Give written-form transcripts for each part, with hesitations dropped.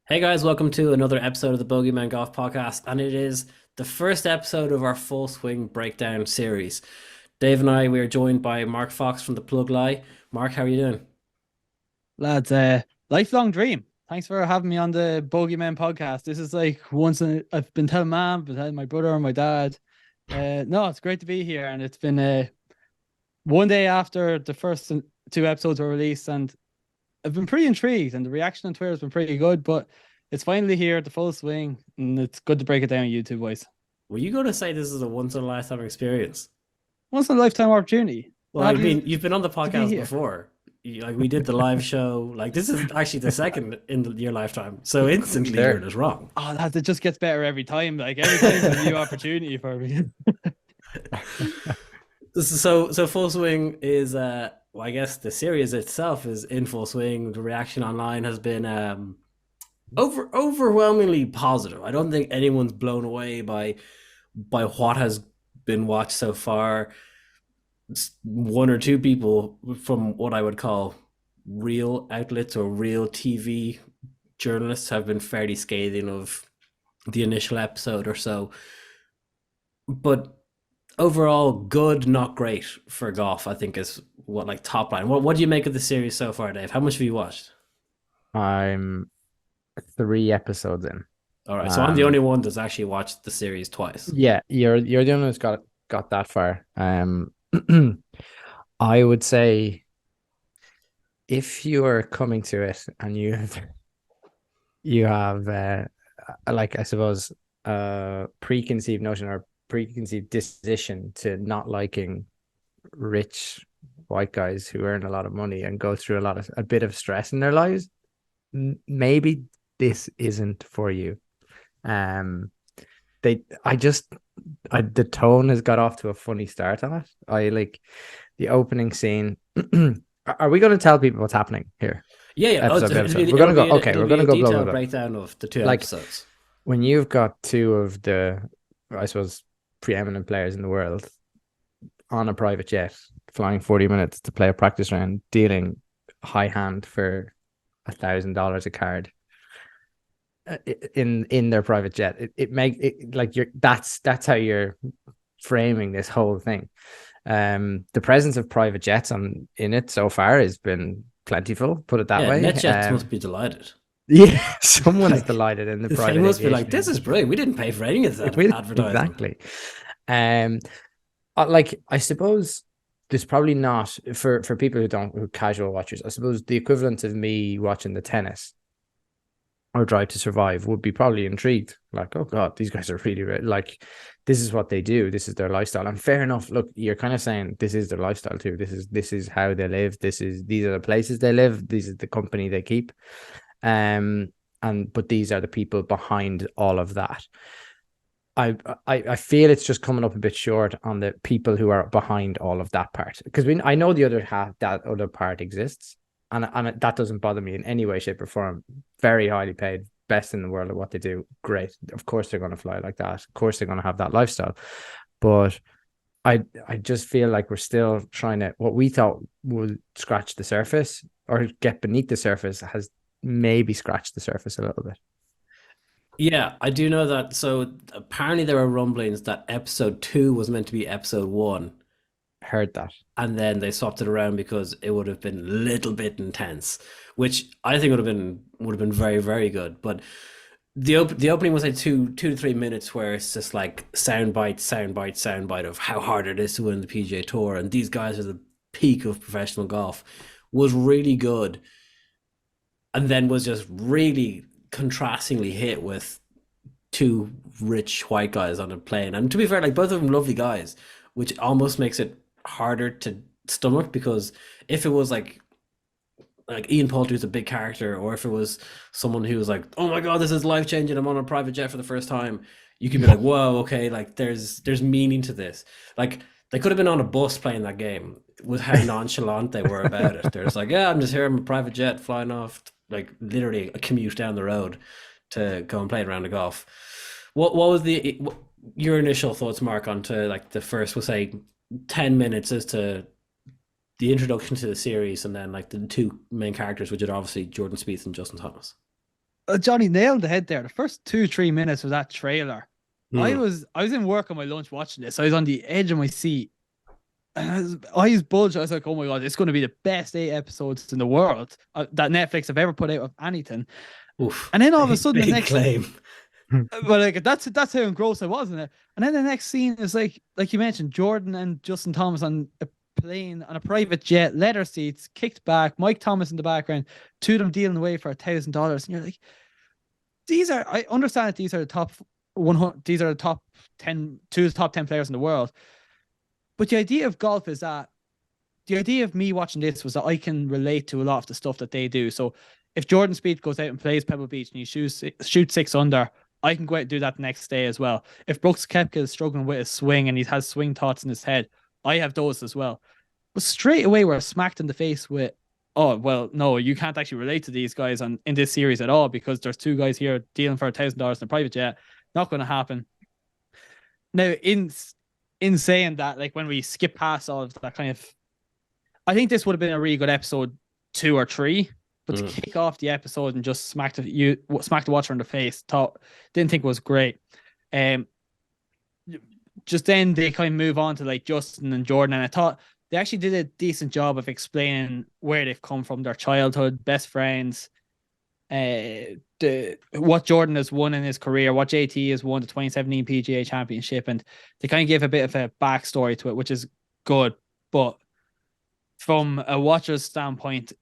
Hey guys, welcome to another episode of the Bogey Men Golf Podcast, and it is the first episode of our full swing breakdown series. Dave and I, we are joined by Mark Fox from the Plug Lie. Mark, how are you doing? Lads, lifelong dream. Thanks for having me on the Bogey Men podcast. This is like I've been telling mom, been telling my brother and my dad. No, it's great to be here, and it's been one day after the first two episodes were released, and I've been pretty intrigued, and the reaction on Twitter has been pretty good. But it's finally here, the full swing, and it's good to break it down on YouTube, boys. Were you going to say this is a once in a lifetime experience? Once in a lifetime opportunity Well, to I have you mean, you've been on the to be podcast here. before. Like we did the live show. Like this is actually the second in your lifetime. So instantly you're There. just wrong. Oh, lads, it just gets better every time. Like every time's a new opportunity for me. So full swing is well, I guess the series itself is in full swing. The reaction online has been overwhelmingly positive. I don't think anyone's blown away by what has been watched so far. One or two people from what I would call real outlets or real TV journalists have been fairly scathing of the initial episode or so. But overall, good, not great for golf, I think is what like top line. What do you make of the series so far, Dave? How much have you watched? I'm 3 episodes in. All right, so I'm the Um, only one that's actually watched the series twice. yeah, you're the only one who's got that far. I would say if you are coming to it and you have like I suppose preconceived notion or preconceived disposition to not liking rich white guys who earn a lot of money and go through a bit of stress in their lives, maybe this isn't for you. Um, they, I just, the tone has got off to a funny start on it. I like the opening scene. Are we going to tell people what's happening here? Yeah, yeah. Oh, Episode by episode. We're it'll going to be go. a, Okay, it'll we're be going a to go blah blah detailed blah. breakdown of the two Like episodes. when you've got two of the, I suppose, preeminent players in the world on a private jet, flying 40 minutes to play a practice round, dealing high hand for $1,000 a card in their private jet. It make it like you're that's how you're framing this whole thing. The presence of private jets on in it so far has been plentiful, put it that Yeah, way. NetJets must be delighted. Yeah, someone is Like delighted in the they private must be aviation like, "This is industry. brilliant. We didn't pay for any of that advertising." Exactly. Um, like I suppose there's probably not for people who casual watchers. I suppose the equivalent of me watching the tennis or Drive to Survive would be probably intrigued. Like, oh God, these guys are really like, this is what they do. This is their lifestyle. And fair enough. Look, you're kind of saying this is their lifestyle too. This is how they live. These are the places they live. This is the company they keep. But these are the people behind all of that. I feel it's just coming up a bit short on the people who are behind all of that part, because I know the other half, that other part exists, and that doesn't bother me in any way, shape, or form. Very highly paid, best in the world at what they do. Great, of course they're going to fly like that. Of course they're going to have that lifestyle. But I just feel like we're still trying to, what we thought would scratch the surface or get beneath the surface has maybe scratched the surface a little bit. Yeah, I do know that. So apparently there are rumblings that episode two was meant to be episode one, Heard that. and then they swapped it around because it would have been a little bit intense, which I think would have been very very good. But the opening was like two to 3 minutes where it's just like sound bite of how hard it is to win the PGA Tour, and these guys are the peak of professional golf, was really good, and then was just really contrastingly hit with two rich white guys on a plane. And to be fair, like both of them lovely guys, which almost makes it harder to stomach, because if it was like Ian Poulter's a big character, or if it was someone who was like, "Oh my god, this is life changing! I'm on a private jet for the first time," you could be like, "Whoa, okay, like there's meaning to this." Like they could have been on a bus playing that game with how nonchalant they were about it. They're just like, "Yeah, I'm just here, I'm a private jet flying off, like literally a commute down the road to go and play a round of golf." What was your initial thoughts, Mark, onto like the first, we'll say, 10 minutes as to the introduction to the series, and then like the two main characters, which are obviously Jordan Spieth and Justin Thomas. Johnny nailed the head there. The first 2-3 minutes of that trailer, I Hmm. was in work on my lunch watching this. I was on the edge of my seat. And eyes bulged. I was like, oh my God, it's going to be the best 8 episodes in the world that Netflix have ever put out of anything. Oof. And then all of a Big, sudden, the big next, claim. but like that's how engrossed I was in it. And then the next scene is like you mentioned, Jordan and Justin Thomas on a plane on a private jet, leather seats, kicked back, Mike Thomas in the background, two of them dealing away for $1,000. And you're like, I understand that these are the top 100, these are the top 10, two of the top 10 players in the world. But the idea of golf is that the idea of me watching this was that I can relate to a lot of the stuff that they do. So if Jordan Spieth goes out and plays Pebble Beach and he shoots 6 under, I can go out and do that the next day as well. If Brooks Koepka is struggling with his swing and he has swing thoughts in his head, I have those as well. But straight away we're smacked in the face with, oh well, no, you can't actually relate to these guys in this series at all because there's two guys here dealing for $1,000 in a private jet. Not going to happen. Now, in saying that, like when we skip past all of that kind of, I think this would have been a really good episode 2 or 3, but to kick off the episode and just smack the watcher in the face, didn't think it was great. Just then they kind of move on to like Justin and Jordan, and I thought they actually did a decent job of explaining where they've come from, their childhood, best friends, what Jordan has won in his career, what JT has won the 2017 PGA Championship, and they kind of give a bit of a backstory to it, which is good. But from a watcher's standpoint,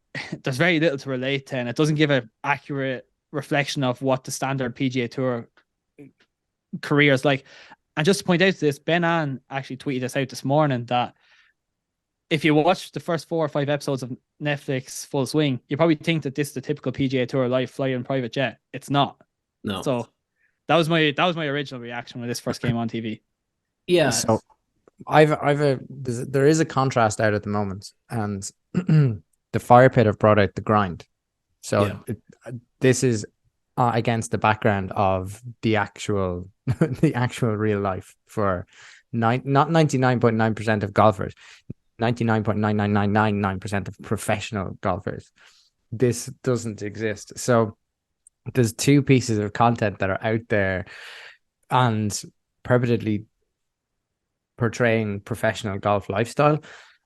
there's very little to relate to, and it doesn't give an accurate reflection of what the standard PGA Tour career is like. And just to point out to this, Ben Ann actually tweeted this out this morning that if you watch the first 4 or 5 episodes of Netflix Full Swing, you probably think that this is the typical PGA Tour life, flying private jet. It's not. No. So that was my original reaction when this first came on TV. Yeah. So there is a contrast out at the moment, and the Fire Pit have brought out the grind. So this is against the background of the actual real life for not 99.9% of golfers, 99.99999% of professional golfers. This doesn't exist. So there's 2 pieces of content that are out there and purportedly portraying professional golf lifestyle,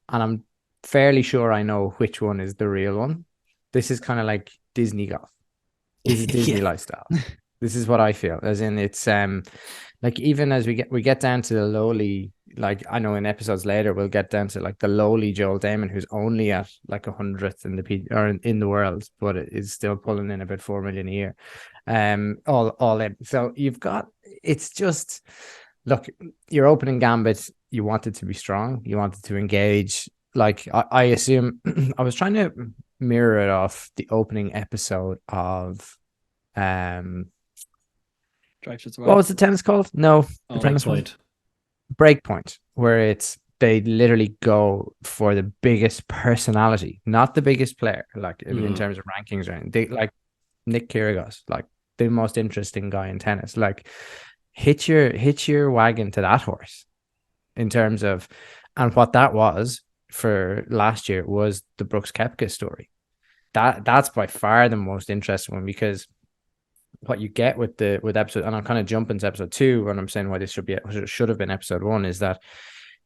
and I'm fairly sure I know which one is the real one. This is kind of like Disney golf. This is Disney lifestyle. This is what I feel, as in it's like even as we get down to the lowly, like I know in episodes later we'll get down to like the lowly Joel Damon, who's only at like 100th in the world, but it is still pulling in about 4 million a year, all in. So you've got, it's just, look, your opening gambit, you want it to be strong, you want it to engage. Like I assume I was trying to mirror it off the opening episode of what was the tennis called? No, the premise point. Breakpoint, where it's they literally go for the biggest personality, not the biggest player, like in terms of rankings or anything. They like Nick Kyrgios, like the most interesting guy in tennis. Like hitch your wagon to that horse in terms of, and what that was for last year was the Brooks Koepka story. That's by far the most interesting one, because what you get with episode, and I'm kind of jumping to episode 2 when I'm saying why this should have been episode 1, is that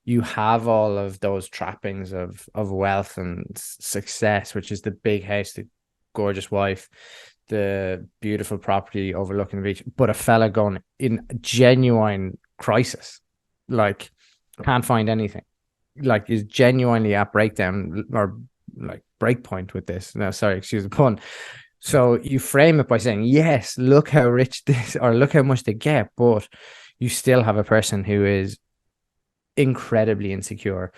you have all of those trappings of wealth and success, which is the big house, the gorgeous wife, the beautiful property overlooking the beach, but a fella going in genuine crisis, like can't find anything, like is genuinely at breakdown or like break point with this. No, sorry, excuse the pun. So you frame it by saying, yes, look how rich this, or look how much they get, but you still have a person who is incredibly insecure,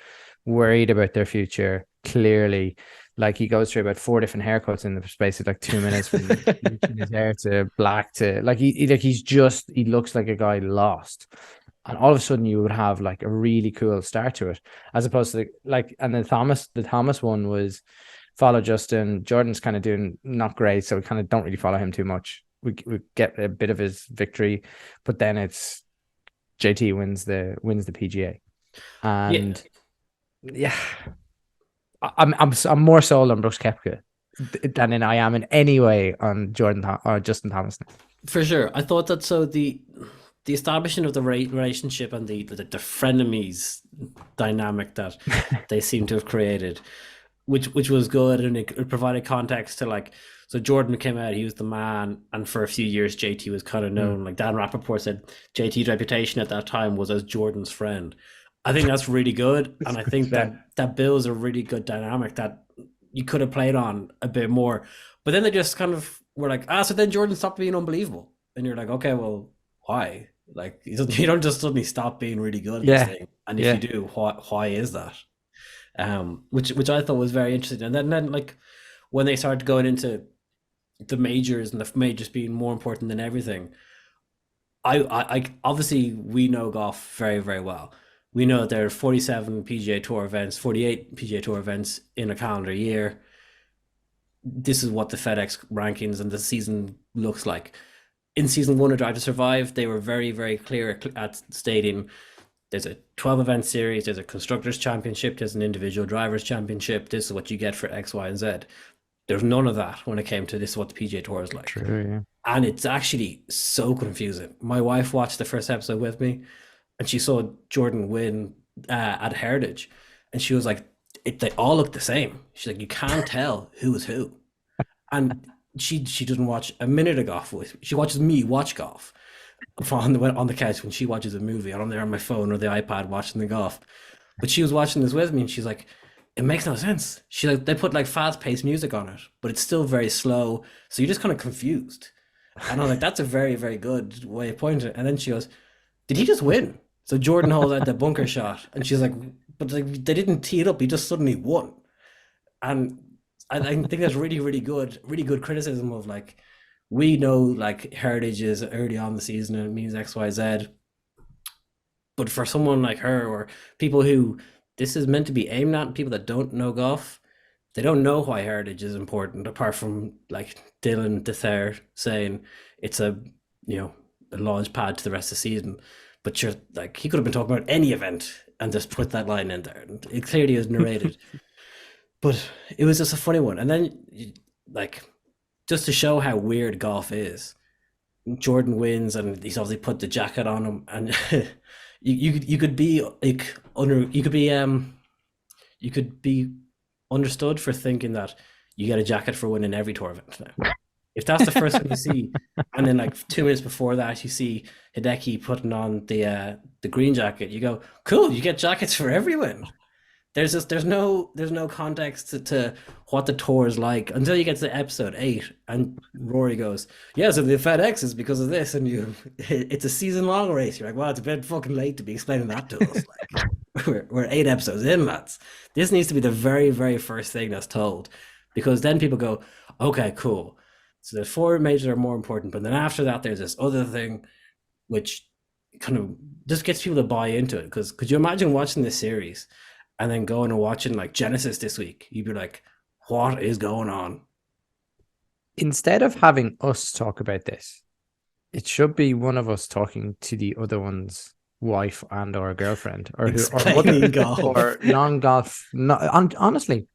worried about their future, clearly. Like he goes through about 4 different haircuts in the space of like 2 minutes, from his hair to black to like he looks like a guy lost. And all of a sudden you would have like a really cool start to it, as opposed to like, and the Thomas one was follow Justin. Jordan's kind of doing not great, so we kind of don't really follow him too much. We get a bit of his victory, but then it's JT wins the PGA, and yeah. I'm more sold on Brooks Koepka than I am in any way on or Justin Thomas. For sure. I thought that so the establishment of the relationship and the frenemies dynamic that they seem to have created, which was good, and it provided context to like, so Jordan came out, he was the man, and for a few years JT was kind of known. Like Dan Rappaport said, JT's reputation at that time was as Jordan's friend. I think that's really good, and I think that builds a really good dynamic that you could have played on a bit more. But then they just kind of were like, so then Jordan stopped being unbelievable, and you're like, okay, well, why? Like, you don't just suddenly stop being really good at this thing, and if you do, why is that? Which I thought was very interesting. And then like when they started going into the majors and the majors being more important than everything, I obviously we know golf very, very well. We know that there are 47 PGA Tour events, 48 PGA Tour events in a calendar year. This is what the FedEx rankings and the season looks like. In season 1 of Drive to Survive, they were very, very clear at stating there's a 12 event series, there's a constructors championship, there's an individual drivers championship. This is what you get for X, Y, and Z. There's none of that when it came to this is what the PGA Tour is like. True, yeah. And it's actually so confusing. My wife watched the first episode with me, and she saw Jordan win at Heritage, and she was like, they all look the same. She's like, you can't tell who is who. And she doesn't watch a minute of golf with me. She watches me watch golf on the couch when she watches a movie, and I'm there on my phone or the iPad watching the golf. But she was watching this with me, and she's like, it makes no sense. She like, they put like fast-paced music on it, but it's still very slow, so you're just kind of confused. And I'm like, that's a very, very good way of pointing it. And then she goes, did he just win? So Jordan holds out the bunker shot, and she's like, but like, they didn't tee it up, he just suddenly won. And I think that's really, really good criticism of like, we know like Heritage is early on in the season and it means X, Y, Z. But for someone like her, or people who this is meant to be aimed at, people that don't know golf, they don't know why Heritage is important, apart from like Dylan DeThair saying it's a launch pad to the rest of the season. But you're like, he could have been talking about any event and just put that line in there. And it clearly is narrated. But it was just a funny one. And then, like, just to show how weird golf is, Jordan wins, and he's obviously put the jacket on him, and you could be like you could be understood for thinking that you get a jacket for winning every tour event now. If that's the first one you see, and then like 2 minutes before that you see Hideki putting on the green jacket, you go, cool, you get jackets for every win. There's no context to what the tour is like until you get to episode 8, and Rory goes, yeah, so the FedEx is because of this, and it's a season-long race. You're like, well, it's a bit fucking late to be explaining that to us. Like, we're 8 episodes in, lads. This needs to be the very, very first thing that's told, because then people go, okay, cool. So the 4 majors are more important, but then after that, there's this other thing, which kind of just gets people to buy into it. Because could you imagine watching this series and then going and watching like Genesis this week? You'd be like, what is going on? Instead of having us talk about this, it should be one of us talking to the other one's wife and or girlfriend, or golf. Or non-golf. Honestly,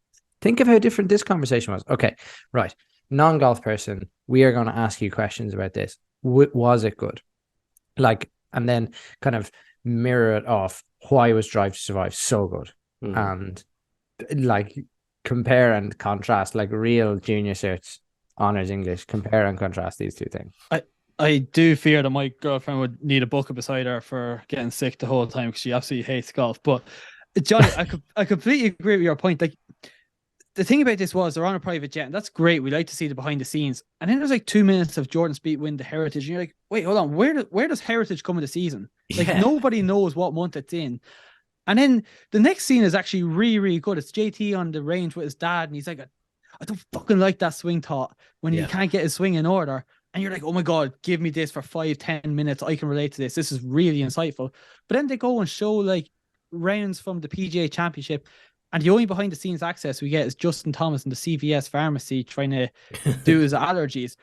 think of how different this conversation was. Okay, right. Non-golf person, we are going to ask you questions about this. Was it good? Like, and then kind of mirror it off. Why was Drive to Survive so good? And like compare and contrast, like real junior cert honors English, compare and contrast these two things. I do fear that my girlfriend would need a bucket beside her for getting sick the whole time, because she absolutely hates golf. But Jonny, I completely agree with your point. Like, the thing about this was they're on a private jet, and that's great. We like to see the behind the scenes. And then there's like 2 minutes of Jordan Spieth win the Heritage, and you're like, wait, hold on, where does Heritage come in the season? Like, nobody knows what month it's in. And then the next scene is actually really, really good. It's JT on the range with his dad, and he's like, I don't fucking like that swing thought when he can't get his swing in order. And you're like, oh my God, give me this for 5-10 minutes. I can relate to this. This is really insightful. But then they go and show like rounds from the PGA Championship, and the only behind the scenes access we get is Justin Thomas in the CVS pharmacy trying to do his allergies.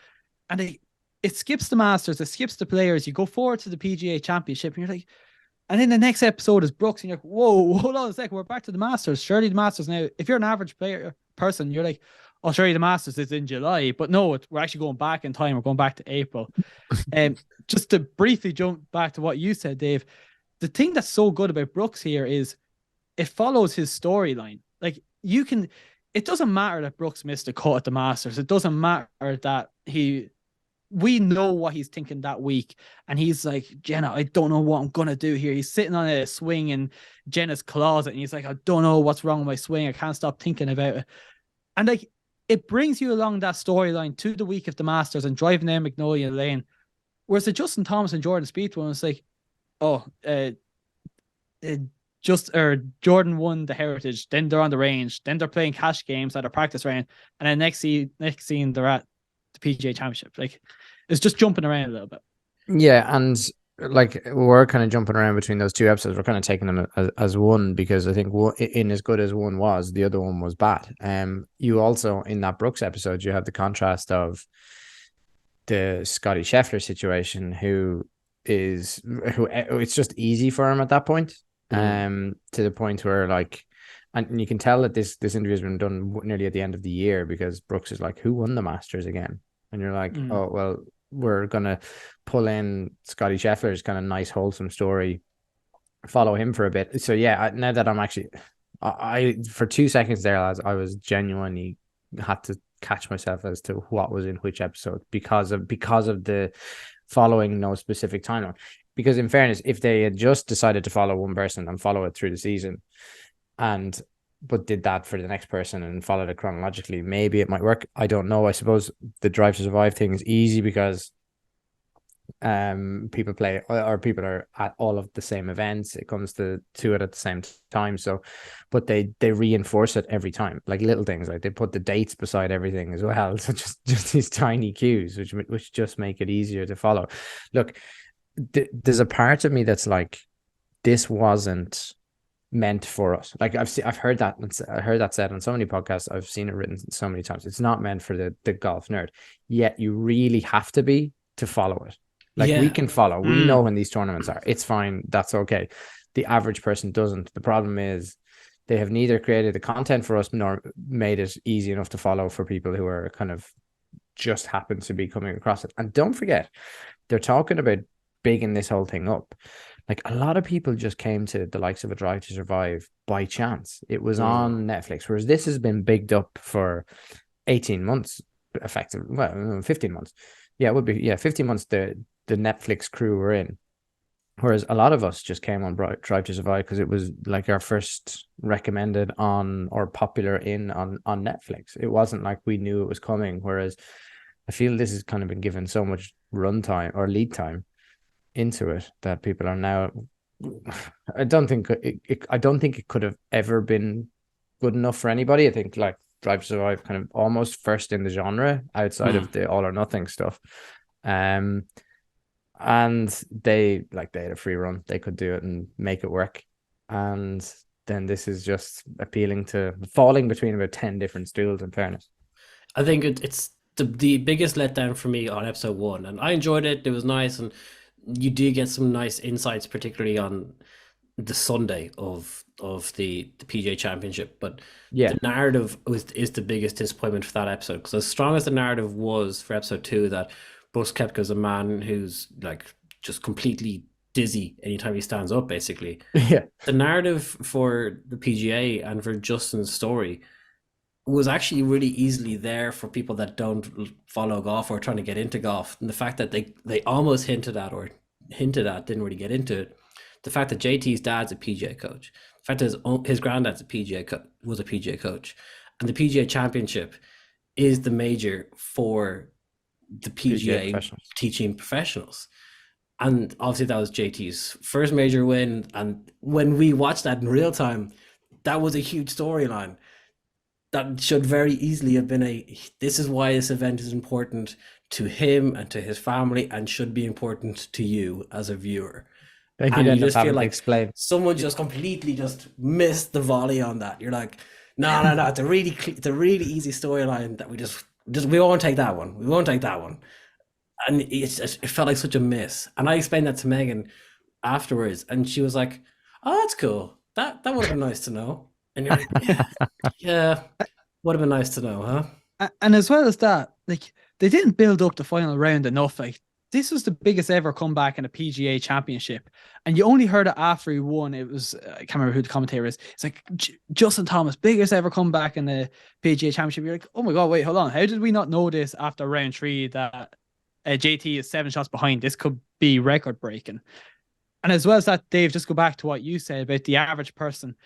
And it skips the Masters, it skips the players. You go forward to the PGA Championship, and you're like, and then the next episode is Brooks, and you're like, whoa, hold on a second, we're back to the Masters. Surely the Masters now, if you're an average person, you're like, Australia the Masters is in July, but no, we're actually going back in time. We're going back to April. Just to briefly jump back to what you said, Dave, the thing that's so good about Brooks here is it follows his storyline. Like it doesn't matter that Brooks missed a cut at the Masters. It doesn't matter that we know what he's thinking that week. And he's like, Jenna, I don't know what I'm going to do here. He's sitting on a swing in Jenna's closet and he's like, I don't know what's wrong with my swing. I can't stop thinking about it. And like, it brings you along that storyline to the week of the Masters and driving down Magnolia Lane. Whereas the Justin Thomas and Jordan Spieth one was like, Jordan won the Heritage, then they're on the range, then they're playing cash games at a practice round, and then next scene they're at the PGA Championship. Like, it's just jumping around a little bit. Yeah, and like we're kind of jumping around between those two episodes. We're kind of taking them as one because I think in as good as one was, the other one was bad. You also in that Brooks episode, you have the contrast of the Scotty Scheffler situation, who it's just easy for him at that point. To the point where like, and you can tell that this interview has been done nearly at the end of the year because Brooks is like, who won the Masters again? And you're like, oh, well, we're going to pull in Scotty Scheffler's kind of nice, wholesome story, follow him for a bit. So yeah, now that I'm actually, I for 2 seconds there, I was genuinely had to catch myself as to what was in which episode because of the following no specific timeline. Because in fairness, if they had just decided to follow one person and follow it through the season but did that for the next person and followed it chronologically, maybe it might work. I don't know. I suppose the Drive to Survive thing is easy because people play or people are at all of the same events. It comes to it at the same time. So, but they reinforce it every time, like little things, like they put the dates beside everything as well. So just these tiny cues, which just make it easier to follow. Look, there's a part of me that's like, this wasn't meant for us. Like I've heard that said on so many podcasts. I've seen it written so many times. It's not meant for the golf nerd. Yet you really have to be to follow it. Like we can follow. We know when these tournaments are. It's fine. That's okay. The average person doesn't. The problem is they have neither created the content for us nor made it easy enough to follow for people who are kind of just happen to be coming across it. And don't forget, they're talking about bigging this whole thing up. Like a lot of people just came to the likes of a Drive to Survive by chance. It was on Netflix, whereas this has been bigged up for 18 months, effectively. Well, 15 months. Yeah, it would be. Yeah, 15 months the Netflix crew were in. Whereas a lot of us just came on Drive to Survive because it was like our first recommended on or popular on Netflix. It wasn't like we knew it was coming. Whereas I feel this has kind of been given so much runtime or lead time into it that people are now. I don't think it could have ever been good enough for anybody. I think like Drive to Survive kind of almost first in the genre outside of the all or nothing stuff. And they had a free run. They could do it and make it work. And then this is just appealing to falling between about 10 different stools, in fairness. I think it's the biggest letdown for me on episode 1, and I enjoyed it. It was nice, and you do get some nice insights, particularly on the Sunday of the PGA Championship. But the narrative is the biggest disappointment for that episode, because as strong as the narrative was for episode 2, that Brooks Koepka is a man who's like just completely dizzy anytime he stands up, basically. Yeah. The narrative for the PGA and for Justin's story was actually really easily there for people that don't follow golf or trying to get into golf. And the fact that they almost hinted at, didn't really get into it. The fact that JT's dad's a PGA coach. The fact that his granddad's was a PGA coach. And the PGA Championship is the major for the PGA teaching professionals. And obviously that was JT's first major win. And when we watched that in real time, that was a huge storyline. That should very easily have been this is why this event is important to him and to his family and should be important to you as a viewer. And you just feel like someone just completely just missed the volley on that. You're like, no, it's a really easy storyline that we won't take that one. We won't take that one. And it felt like such a miss. And I explained that to Megan afterwards, and she was like, oh, that's cool. That would have been nice to know. And you're like, yeah, would have been nice to know, huh? And as well as that, like they didn't build up the final round enough. Like this was the biggest ever comeback in a PGA championship. And you only heard it after he won. It was, I can't remember who the commentator is. It's like Justin Thomas, biggest ever comeback in the PGA championship. You're like, oh my God, wait, hold on. How did we not know this after round 3 that JT is 7 shots behind? This could be record breaking. And as well as that, Dave, just go back to what you said about the average person.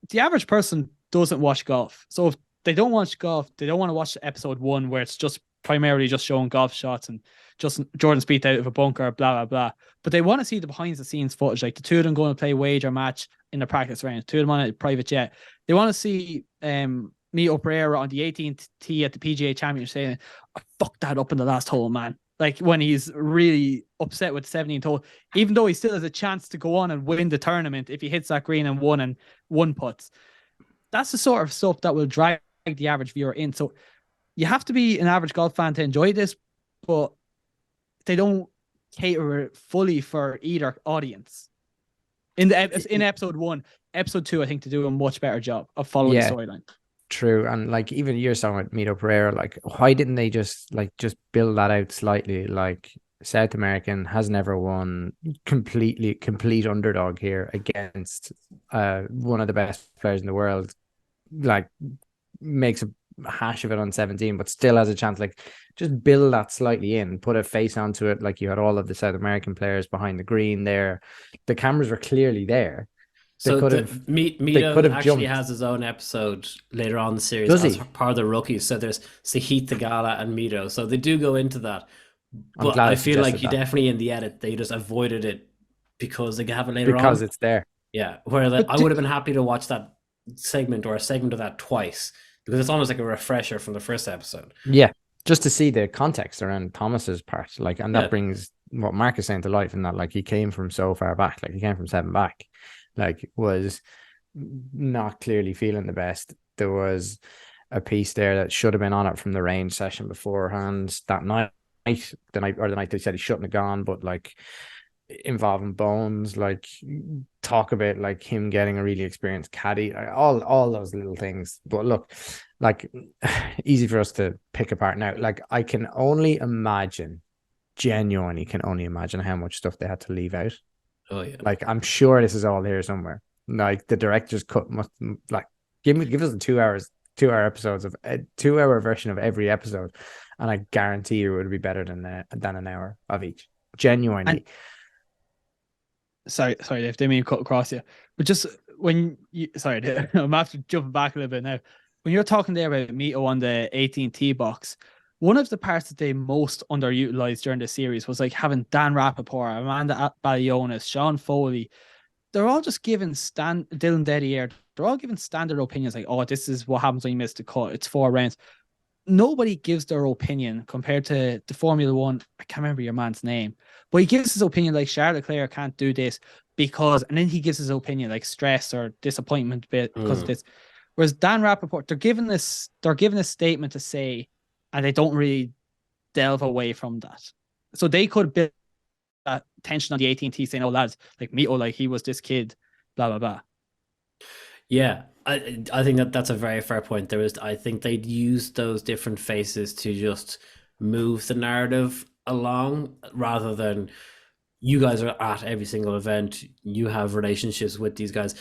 The average person doesn't watch golf. So if they don't watch golf, they don't want to watch episode 1 where it's just primarily just showing golf shots and just Jordan Spieth out of a bunker, blah, blah, blah. But they want to see the behind the scenes footage, like the two of them going to play wager match in the practice round, two of them on a private jet. They want to see Mito Pereira on the 18th tee at the PGA Championship saying, I fucked that up in the last hole, man. Like when he's really upset with the 17th hole, even though he still has a chance to go on and win the tournament if he hits that green and one putts. That's the sort of stuff that will drag the average viewer in. So you have to be an average golf fan to enjoy this, but they don't cater it fully for either audience. In episode 1, episode 2, I think to do a much better job of following the storyline. True. And like even you're talking with Mito Pereira, like why didn't they just build that out slightly? Like South American has never won, complete underdog here against one of the best players in the world, like makes a hash of it on 17, but still has a chance. Like just build that slightly in, put a face onto it. Like you had all of the South American players behind the green there. The cameras were clearly there. So Mito actually has his own episode later on in the series as part of the rookies. So there's Sahith Theegala and Mito. So they do go into that. But I feel like you definitely in the edit they just avoided it because they have it later on. Because it's there. Yeah. Where I would have been happy to watch that segment or a segment of that twice because it's almost like a refresher from the first episode. Yeah. Just to see the context around Thomas's part. Like, and that brings what Mark is saying to life in that, like, he came from so far back. Like, he came from 7 back. Like, was not clearly feeling the best. There was a piece there that should have been on it from the range session beforehand that night. The night they said he shouldn't have gone, but like involving Bones, like talk about like him getting a really experienced caddy, all those little things. But look, like easy for us to pick apart now. Like I can only imagine, genuinely can only imagine how much stuff they had to leave out. Oh yeah. Like I'm sure this is all here somewhere. Like the director's cut must like give us 2-hour episodes of a 2-hour version of every episode, and I guarantee you it would be better than an hour of each. Genuinely. Sorry, Dave, didn't mean to cut across you. But just when you Dave, I'm after jumping back a little bit now. When you're talking there about Mito on the 18 tee box, one of the parts that they most underutilized during the series was like having Dan Rappaport, Amanda Balionis, Sean Foley. They're all just giving Dylan Dedier, they're all giving standard opinions like, oh, this is what happens when you miss the cut. It's 4 rounds. Nobody gives their opinion compared to the Formula One. I can't remember your man's name, but he gives his opinion like Charles Leclerc can't do this because, and then he gives his opinion like stress or disappointment because of this. Whereas Dan Rappaport, they're given a statement to say, and they don't really delve away from that. So they could build that tension on the 18T saying, oh lads, like Mito, like he was this kid, blah, blah, blah. Yeah, I think that's a very fair point. I think they'd use those different faces to just move the narrative along rather than you guys are at every single event. You have relationships with these guys.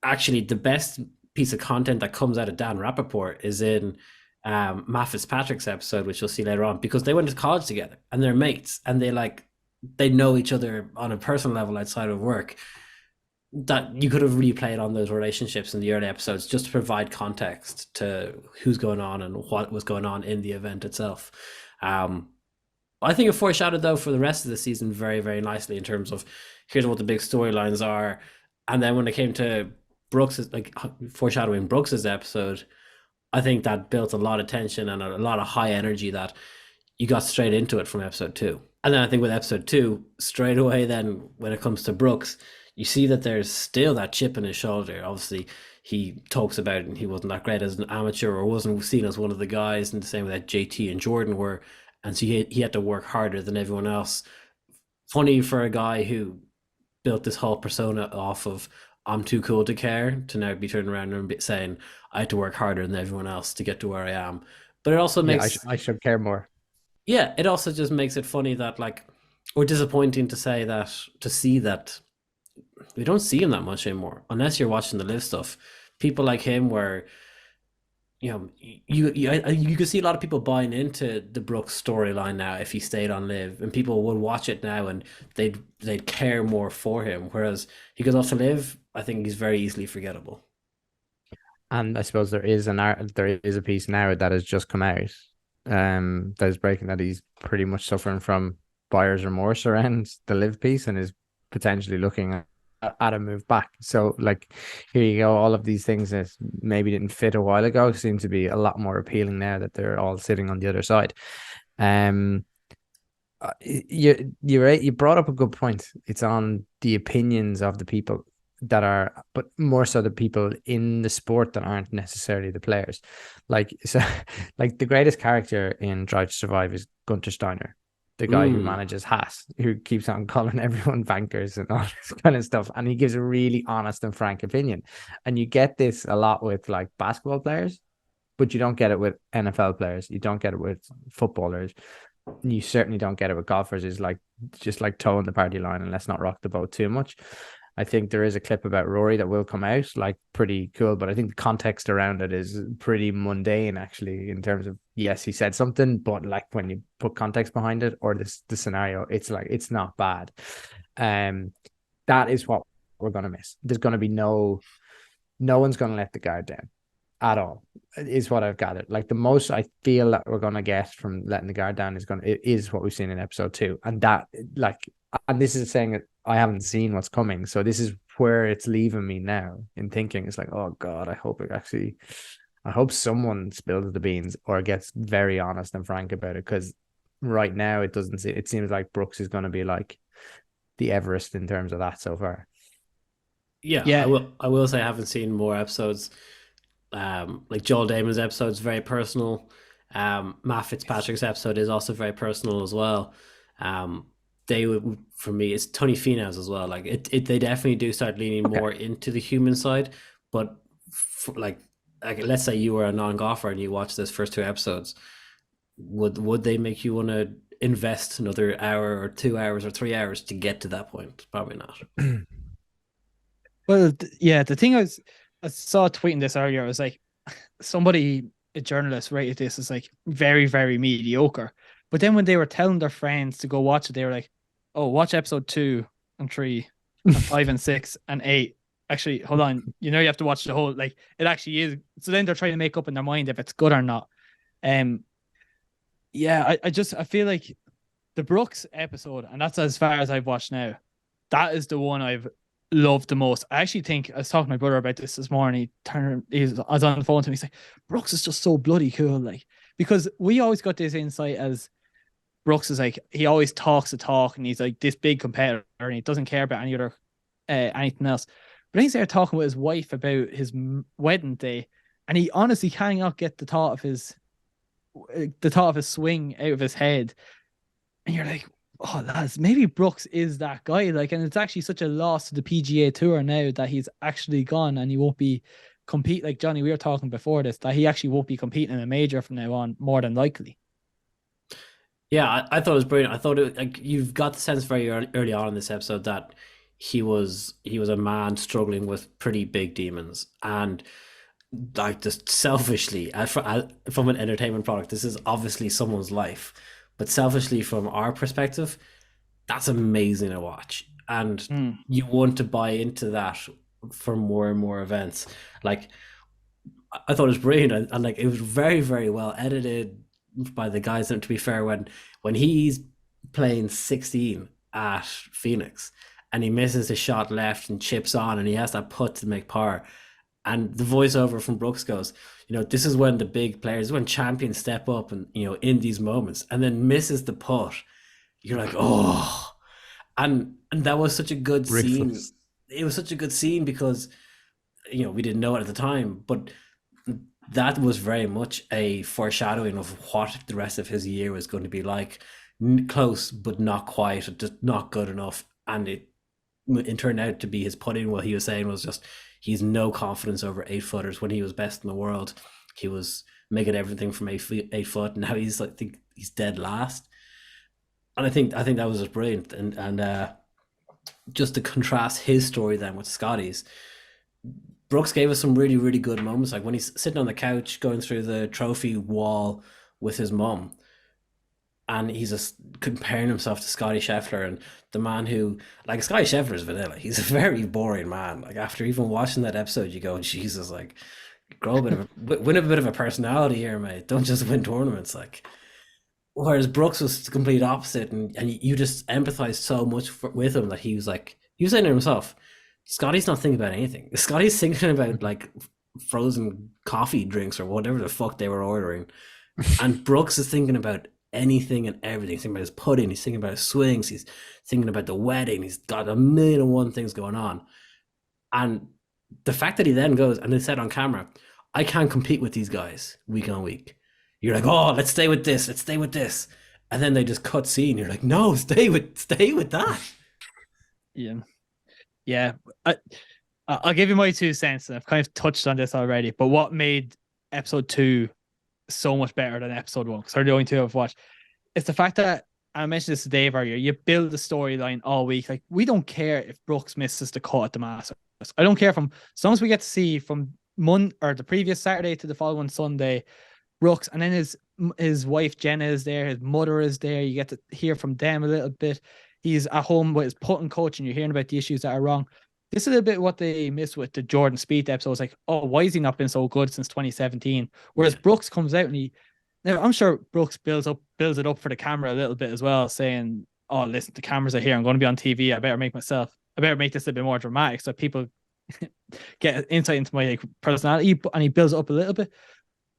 Actually, the best piece of content that comes out of Dan Rappaport is in Matt Fitzpatrick's episode, which you'll see later on, because they went to college together and they're mates and they know each other on a personal level outside of work. That you could have replayed on those relationships in the early episodes just to provide context to who's going on and what was going on in the event itself. I think it foreshadowed though for the rest of the season very, very nicely in terms of here's what the big storylines are. And then when it came to Brooks's, like foreshadowing Brooks's episode, I think that built a lot of tension and a lot of high energy that you got straight into it from episode 2. And then I think with episode 2, straight away then when it comes to Brooks, you see that there's still that chip in his shoulder. Obviously, he talks about it and he wasn't that great as an amateur or wasn't seen as one of the guys, and the same way that JT and Jordan were. And so he had to work harder than everyone else. Funny for a guy who built this whole persona off of I'm too cool to care to now be turning around and saying I had to work harder than everyone else to get to where I am. But it also Yeah, makes, I should care more. yeah, it also just makes it funny that like, or disappointing to say that, to see that we don't see him that much anymore, unless you're watching the live stuff. People like him, where you could see a lot of people buying into the Brooks storyline now if he stayed on live, and people would watch it now and they'd care more for him. Whereas he goes off to live, I think he's very easily forgettable. And I suppose there is a piece now that has just come out, that is breaking that he's pretty much suffering from buyer's remorse around the live piece and is potentially looking at a move back. So like, here you go, all of these things that maybe didn't fit a while ago seem to be a lot more appealing now that they're all sitting on the other side. Um, you brought up a good point. It's on the opinions of the people that are, but more so the people in the sport that aren't necessarily the players. Like, so, like the greatest character in Drive to Survive is Gunter Steiner, the guy who Mm. manages Haas, who keeps on calling everyone bankers and all this kind of stuff, and he gives a really honest and frank opinion. And you get this a lot with like basketball players, but you don't get it with NFL players. You don't get it with footballers. You certainly don't get it with golfers. Is like just like towing the party line and let's not rock the boat too much. I think there is a clip about Rory that will come out, like pretty cool, but I think the context around it is pretty mundane actually, in terms of, yes, he said something, but like when you put context behind it or the scenario, it's like it's not bad. That is what we're gonna miss. There's gonna be no one's gonna let the guard down at all, is what I've gathered. Like the most I feel that we're gonna get from letting the guard down is what we've seen in episode 2. And that, like, and this is saying that I haven't seen what's coming. So this is where it's leaving me now in thinking. It's like, oh God, I hope someone spills the beans or gets very honest and frank about it. Because right now it seems like Brooks is going to be like the Everest in terms of that so far. Yeah, Yeah, I will say I haven't seen more episodes. Like Joel Damon's episode is very personal. Matt Fitzpatrick's episode is also very personal as well. Um, they would, for me, it's Tony Finau's as well. Like they definitely do start leaning Okay. more into the human side. But like let's say you were a non-golfer and you watch this first 2 episodes, would they make you want to invest another hour or 2 hours or 3 hours to get to that point? Probably not. well, yeah. The thing I saw tweeting this earlier. I was like, somebody, a journalist, rated this as like very, very mediocre. But then when they were telling their friends to go watch it, they were like, "Oh, watch episode 2 and 3 and 5 and 6 and 8." Actually, hold on. You have to watch the whole. Like, it actually is. So then they're trying to make up in their mind if it's good or not. Um, yeah, I feel like the Brooks episode, and that's as far as I've watched now. That is the one I've loved the most. I actually think I was talking to my brother about this morning. I was on the phone to him. He's like, Brooks is just so bloody cool, like, because we always got this insight as Brooks is like, he always talks the talk, and he's like this big competitor, and he doesn't care about anything else. But he's there talking with his wife about his wedding day, and he honestly cannot get the thought of his swing out of his head. And you're like, oh, lads, maybe Brooks is that guy. Like, and it's actually such a loss to the PGA Tour now that he's actually gone and he won't be compete. Like Jonny, we were talking before this, that he actually won't be competing in a major from now on, more than likely. Yeah, I thought it was brilliant. I thought like you've got the sense very early on in this episode that he was a man struggling with pretty big demons, and like just selfishly, from an entertainment product, this is obviously someone's life, but selfishly from our perspective, that's amazing to watch, and Mm. you want to buy into that for more and more events. Like I thought it was brilliant, and like it was very very well edited by the guys. And to be fair, when he's playing 16 at Phoenix and he misses his shot left and chips on and he has that putt to make par, and the voiceover from Brooks goes, this is when the big players, when champions step up and in these moments, and then misses the putt. You're like, oh, and that was such a good scene. Ruthless. It was such a good scene because we didn't know it at the time, but that was very much a foreshadowing of what the rest of his year was going to be like. Close, but not quite, just not good enough. And it turned out to be his putting. What he was saying was just he's no confidence over 8 footers. When he was best in the world, he was making everything from 8 foot, and now he's like, I think he's dead last. And I think that was just brilliant, and just to contrast his story then with Scotty's. Brooks gave us some really, really good moments, like when he's sitting on the couch going through the trophy wall with his mom, and he's just comparing himself to Scotty Scheffler, and the man who, like, Scotty Scheffler is vanilla. He's a very boring man. Like, after even watching that episode, you go, Jesus, like, grow a bit of win a bit of a personality here, mate. Don't just win tournaments, like. Whereas Brooks was the complete opposite, and you just empathize so much with him that he was like, he was saying to himself, Scotty's not thinking about anything. Scotty's thinking about like frozen coffee drinks or whatever the fuck they were ordering, and Brooks is thinking about anything and everything. He's thinking about his putting. He's thinking about his swings. He's thinking about the wedding. He's got a million and one things going on, and the fact that he then goes and they said on camera, I can't compete with these guys week on week. You're like, oh, let's stay with this. Let's stay with this. And then they just cut scene. You're like, no, stay with that. Yeah. Yeah. I'll give you my 2 cents. I've kind of touched on this already, but what made episode 2 so much better than episode 1, because they're the only 2 I've watched, it's the fact that, I mentioned this to Dave earlier, you build the storyline all week. Like, we don't care if Brooks misses the cut at the Masters. I don't care as long as we get to see from the previous Saturday to the following Sunday, Brooks, and then his wife Jenna is there, his mother is there. You get to hear from them a little bit. He's at home with his putting coach, and you're hearing about the issues that are wrong. This is a bit what they miss with the Jordan Spieth episode. It's like, oh, why has he not been so good since 2017? Whereas Brooks comes out and now I'm sure Brooks builds it up for the camera a little bit as well, saying, oh, listen, the cameras are here. I'm going to be on TV. I better make this a bit more dramatic so people get insight into my personality. And he builds it up a little bit.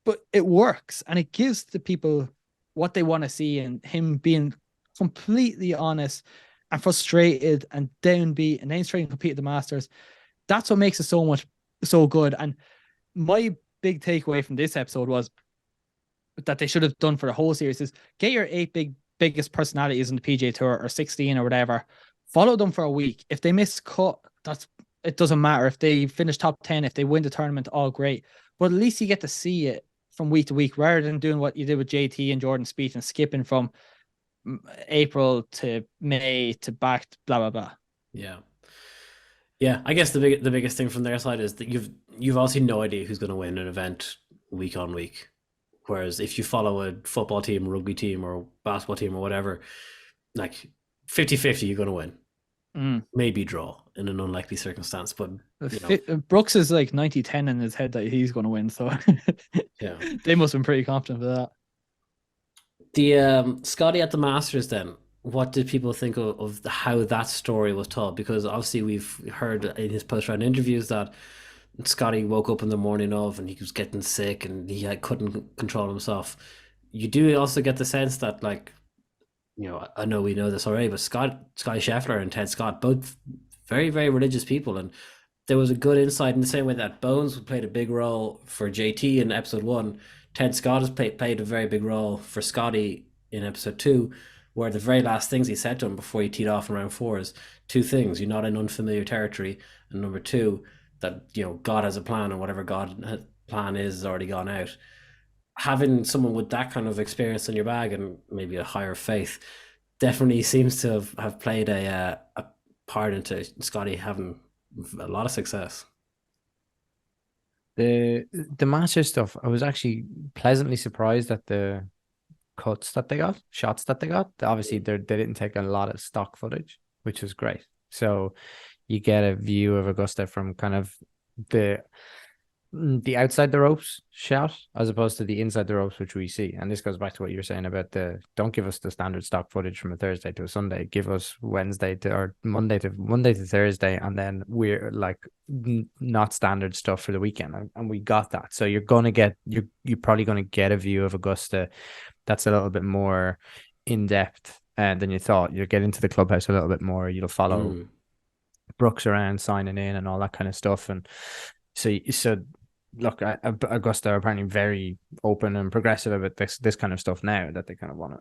But it works, and it gives the people what they want to see, and him being completely honest and frustrated and downbeat, and then trying to compete at the Masters. That's what makes it so good. And my big takeaway from this episode was that they should have done for the whole series is get your 8 biggest personalities in the PGA Tour, or 16 or whatever. Follow them for a week. If they miss cut, it doesn't matter. If they finish top 10, if they win the tournament, all great. But at least you get to see it from week to week, rather than doing what you did with JT and Jordan Spieth and skipping from April to May to back to blah blah blah. Yeah. I guess the biggest thing from their side is that you've obviously no idea who's going to win an event week on week. Whereas if you follow a football team, rugby team, or basketball team or whatever, like 50-50, you're going to win. Maybe draw in an unlikely circumstance, but Brooks is like 90-10 in his head that he's going to win, so yeah, they must have been pretty confident for that. The Scotty at the Masters, then, what did people think of how that story was told? Because obviously we've heard in his post-round interviews that Scotty woke up in the morning of and he was getting sick and he couldn't control himself. You do also get the sense that, like, I know we know this already, but Scotty Scheffler and Ted Scott, both very, very religious people, and there was a good insight in the same way that Bones played a big role for JT in episode 1. Ted Scott has played a very big role for Scotty in episode 2, where the very last things he said to him before he teed off in round 4 is 2 things: you're not in unfamiliar territory, and number 2, that God has a plan, and whatever God's plan is already gone out. Having someone with that kind of experience in your bag and maybe a higher faith definitely seems to have played a part into Scotty having a lot of success. The Masters stuff, I was actually pleasantly surprised at the shots that they got. Obviously, they didn't take a lot of stock footage, which was great. So you get a view of Augusta from kind of the outside the ropes shot as opposed to the inside the ropes, which we see. And this goes back to what you're saying about don't give us the standard stock footage from a Thursday to a Sunday. Give us Monday to Thursday, and then we're like not standard stuff for the weekend. And we got that. So you're probably going to get a view of Augusta that's a little bit more in depth than you thought. You'll get into the clubhouse a little bit more. You'll follow Brooks around signing in and all that kind of stuff. And so look, Augusta are apparently very open and progressive about this kind of stuff now, that they kind of want to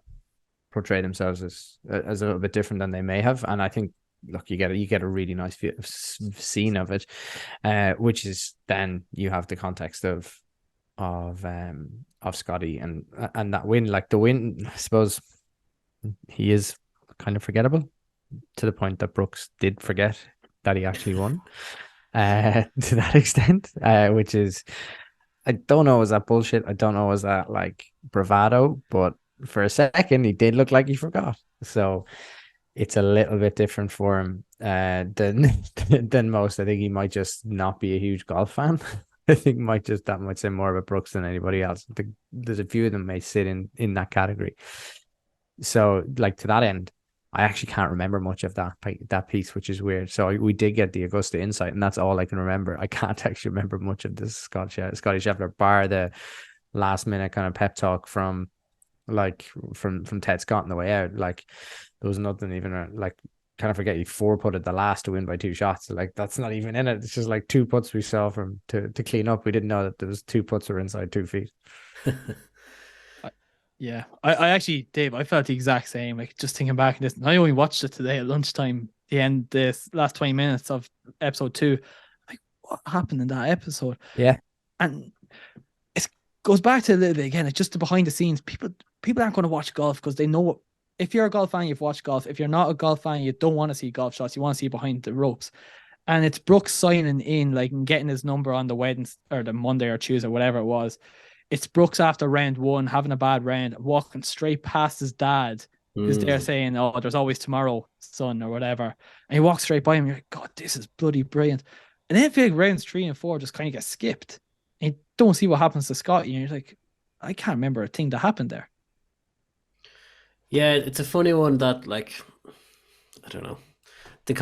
portray themselves as a little bit different than they may have. And I think, look, you get a really nice scene of it, which is then you have the context of of Scotty and that win. Like the win, I suppose he is kind of forgettable to the point that Brooks did forget that he actually won. To that extent, which is, I don't know, is that bullshit? I don't know, is that like bravado? But for a second, he did look like he forgot. So it's a little bit different for him than most. I think he might just not be a huge golf fan. I think that might say more about Brooks than anybody else. I think there's a few of them may sit in that category. So like to that end, I actually can't remember much of that piece, which is weird. So we did get the Augusta insight, and that's all I can remember. I can't actually remember much of this Scotty Scheffler, bar the last minute kind of pep talk from Ted Scott on the way out. Like there was nothing even like, kind of forget he 4-putted the last to win by 2 shots. Like that's not even in it. It's just like 2 putts we saw from to clean up. We didn't know that there was 2 putts that were inside 2 feet. Yeah, I actually, Dave, I felt the exact same. Like just thinking back in this, and I only watched it today at lunchtime. The end, this last 20 minutes of episode 2. Like, what happened in that episode? Yeah, and it goes back to a little bit again. It's just the behind the scenes. People aren't going to watch golf because they know. If you're a golf fan, you've watched golf. If you're not a golf fan, you don't want to see golf shots. You want to see behind the ropes. And it's Brooks signing in, like, and getting his number on the Wednesday or the Monday or Tuesday, whatever it was. It's Brooks after round 1, having a bad round, walking straight past his dad, who's there saying, "Oh, there's always tomorrow, son," or whatever. And he walks straight by him. You're like, God, this is bloody brilliant. And then I feel like rounds 3 and 4 just kind of get skipped. And you don't see what happens to Scotty. And you're like, I can't remember a thing that happened there. Yeah, it's a funny one that, like, I don't know. The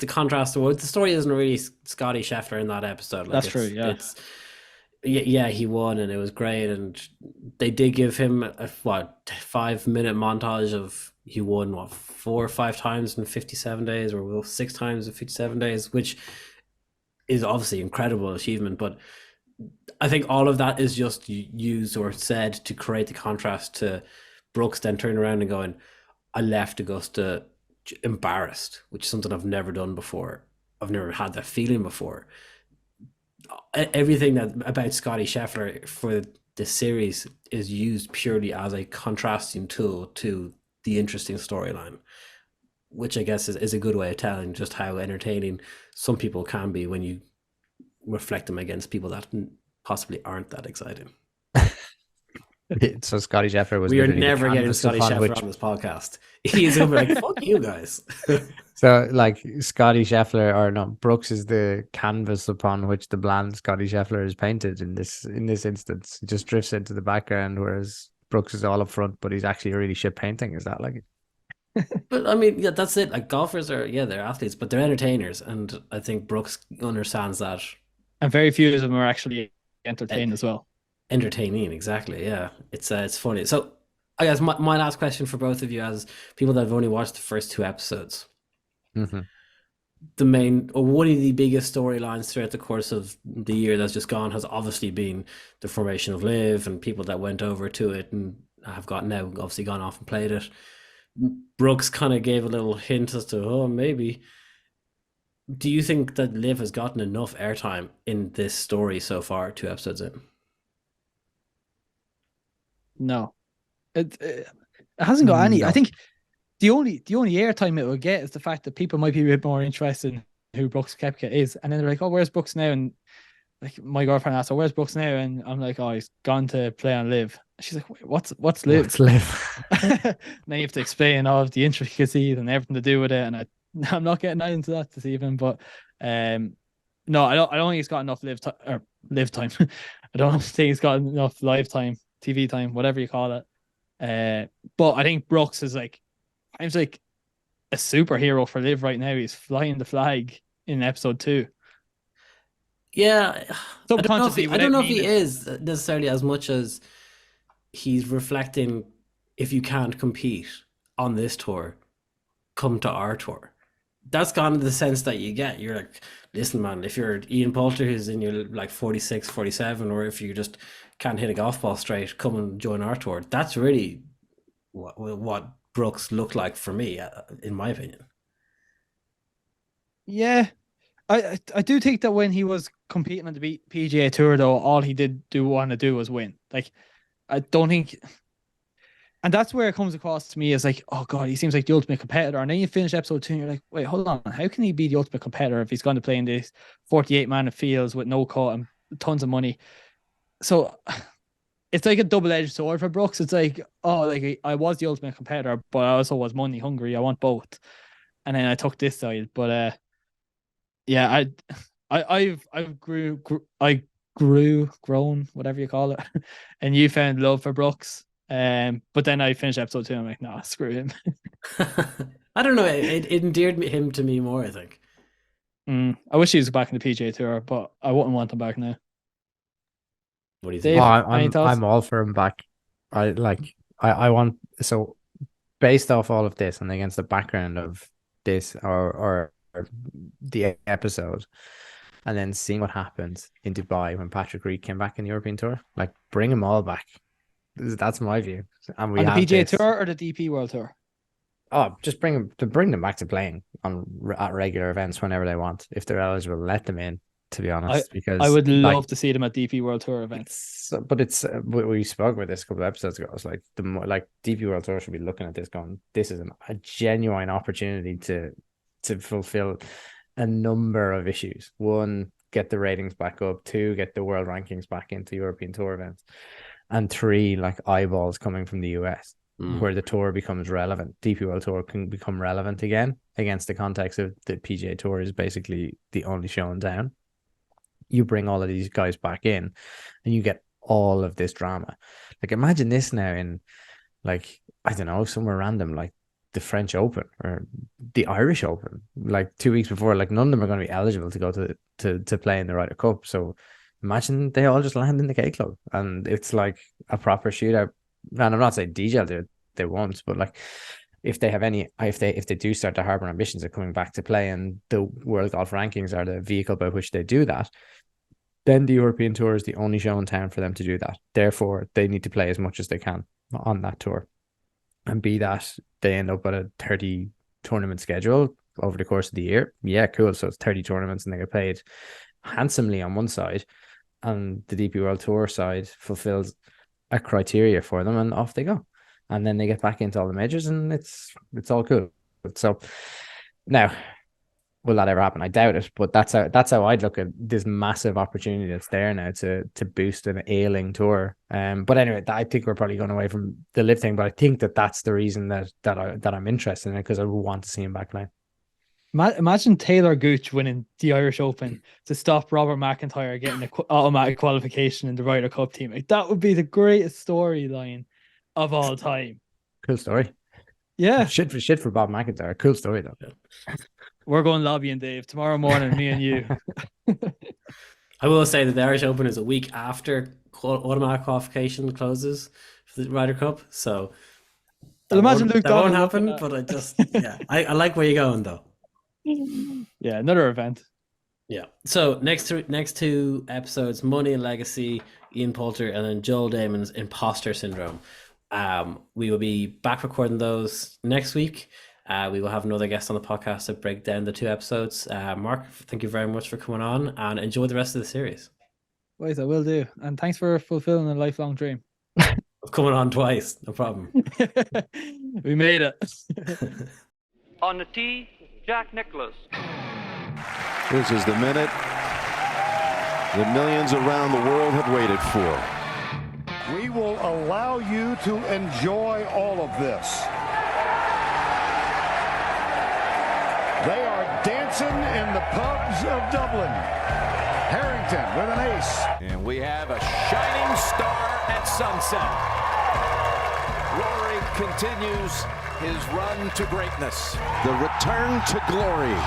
contrast, the story isn't really Scotty Scheffler in that episode. Like, that's true, yeah. It's yeah, he won and it was great, and they did give him a 5-minute montage of he won 4 or 5 times in 57 days, or 6 times in 57 days, which is obviously incredible achievement. But I think all of that is just used or said to create the contrast to Brooks then turning around and going, "I left Augusta embarrassed," which is something I've never done before. I've never had that feeling before. Everything that about Scotty Scheffler for this series is used purely as a contrasting tool to the interesting storyline, which I guess is a good way of telling just how entertaining some people can be when you reflect them against people that possibly aren't that exciting. So Scotty Scheffler was. We are never getting Scotty Scheffler on this podcast. He's gonna be like, "Fuck you guys." So, like, Scotty Scheffler, or no, Brooks is the canvas upon which the bland Scotty Scheffler is painted in this instance. He just drifts into the background, whereas Brooks is all up front, but he's actually a really shit painting. Is that like it? But I mean, yeah, that's it. Like, golfers are, yeah, they're athletes, but they're entertainers, and I think Brooks understands that. And very few of them are actually entertained as well. Entertaining, exactly. Yeah, it's funny. So, I guess my last question for both of you, as people that have only watched the first 2 episodes, the main, or one of the biggest storylines throughout the course of the year that's just gone has obviously been the formation of Live and people that went over to it and have obviously gone off and played it. Brooks kind of gave a little hint as to, oh, maybe. Do you think that Liv has gotten enough airtime in this story so far, 2 episodes in? No, it hasn't got any. No. I think the only airtime it will get is the fact that people might be a bit more interested in who Brooks Koepka is, and then they're like, "Oh, where's Brooks now?" And like my girlfriend asked, "Oh, where's Brooks now?" And I'm like, "Oh, he's gone to play on Live." She's like, "Wait, what's Live?" What's Live? And then you have to explain all of the intricacies and everything to do with it, and I'm not getting into that this evening, but no, I don't think he's got enough live time. I don't think he's got enough live time, TV time, whatever you call it. But I think Brooks is like a superhero for Live right now. He's flying the flag in episode 2. Yeah, Subconsciously, I don't know if he is necessarily, as much as he's reflecting, if you can't compete on this tour, come to our tour. That's kind of the sense that you get. You're like, listen, man, if you're Ian Poulter who's in your like 46, 47, or if you just can't hit a golf ball straight, come and join our tour. That's really what Brooks looked like for me, in my opinion. Yeah, I do think that when he was competing on the PGA Tour, though, all he did want to do was win. Like, I don't think, and that's where it comes across to me as like, oh god, he seems like the ultimate competitor. And then you finish episode 2 and you're like, wait, hold on, how can he be the ultimate competitor if he's going to play in this 48-man fields with no cut and tons of money? So it's like a double-edged sword for Brooks. It's like, oh, like I was the ultimate competitor, but I also was money hungry. I want both, and then I took this side. But yeah, I've grown, whatever you call it, and you found love for Brooks. But then I finished episode 2. And I'm like, nah, screw him. I don't know. It endeared him to me more, I think. I wish he was back in the PGA Tour, but I wouldn't want him back now. What do you Dave, think? any thoughts? I'm all for him back. I want, so based off all of this and against the background of this or the episode, and then seeing what happened in Dubai when Patrick Reed came back in the European Tour, like bring them all back. That's my view. And we On the have PGA this. Tour or the DP World Tour? Oh, just bring them back to playing at regular events whenever they want. If they're eligible, let them in. To be honest, because I would love to see them at DP World Tour events. But it's we spoke about this a couple of episodes ago. It's like DP World Tour should be looking at this, going, this is a genuine opportunity to fulfill a number of issues. 1, get the ratings back up. 2, get the world rankings back into European Tour events. And 3, like eyeballs coming from the US, where the tour becomes relevant. DP World Tour can become relevant again against the context of the PGA Tour is basically the only show in town. You bring all of these guys back in and you get all of this drama. Like imagine this now in, like, I don't know, somewhere random, like the French Open or the Irish Open, like 2 weeks before. Like none of them are going to be eligible to go to play in the Ryder Cup. So imagine they all just land in the K Club and it's like a proper shootout. And I'm not saying DJ they won't, but like if they have any, if they do start to harbor ambitions of coming back to play and the World Golf Rankings are the vehicle by which they do that, then the European Tour is the only show in town for them to do that. Therefore, they need to play as much as they can on that tour. And be that they end up at a 30 tournament schedule over the course of the year. Yeah, cool. So it's 30 tournaments and they get paid handsomely on one side. And the DP World Tour side fulfills a criteria for them and off they go. And then they get back into all the majors and it's all cool. So now, will that ever happen? I doubt it, but that's how I'd look at this massive opportunity that's there now to boost an ailing tour. But anyway, I think we're probably going away from the live thing, but I think that's the reason that I'm interested in it, because I want to see him back playing. Imagine Taylor Gooch winning the Irish Open to stop Robert McIntyre getting an automatic qualification in the Ryder Cup team. Like, that would be the greatest storyline of all time. Cool story. Yeah. Shit for Bob McIntyre. Cool story though. Yeah. We're going lobbying, Dave, tomorrow morning, me and you. I will say that the Irish Open is a week after automatic qualification closes for the Ryder Cup, so that won't happen. But I like where you're going though. Yeah, another event. Yeah. So next two episodes: Money and Legacy, Ian Poulter, and then Joel Damon's Imposter Syndrome. We will be back recording those next week. We will have another guest on the podcast to break down the 2 episodes. Mark, thank you very much for coming on and enjoy the rest of the series. Wait, I will do. And thanks for fulfilling a lifelong dream. Of coming on twice, no problem. We made it. On the tee, Jack Nicklaus. This is the minute that millions around the world have waited for. We will allow you to enjoy all of this. They are dancing in the pubs of Dublin. Harrington with an ace. And we have a shining star at sunset. Rory continues his run to greatness. The return to glory.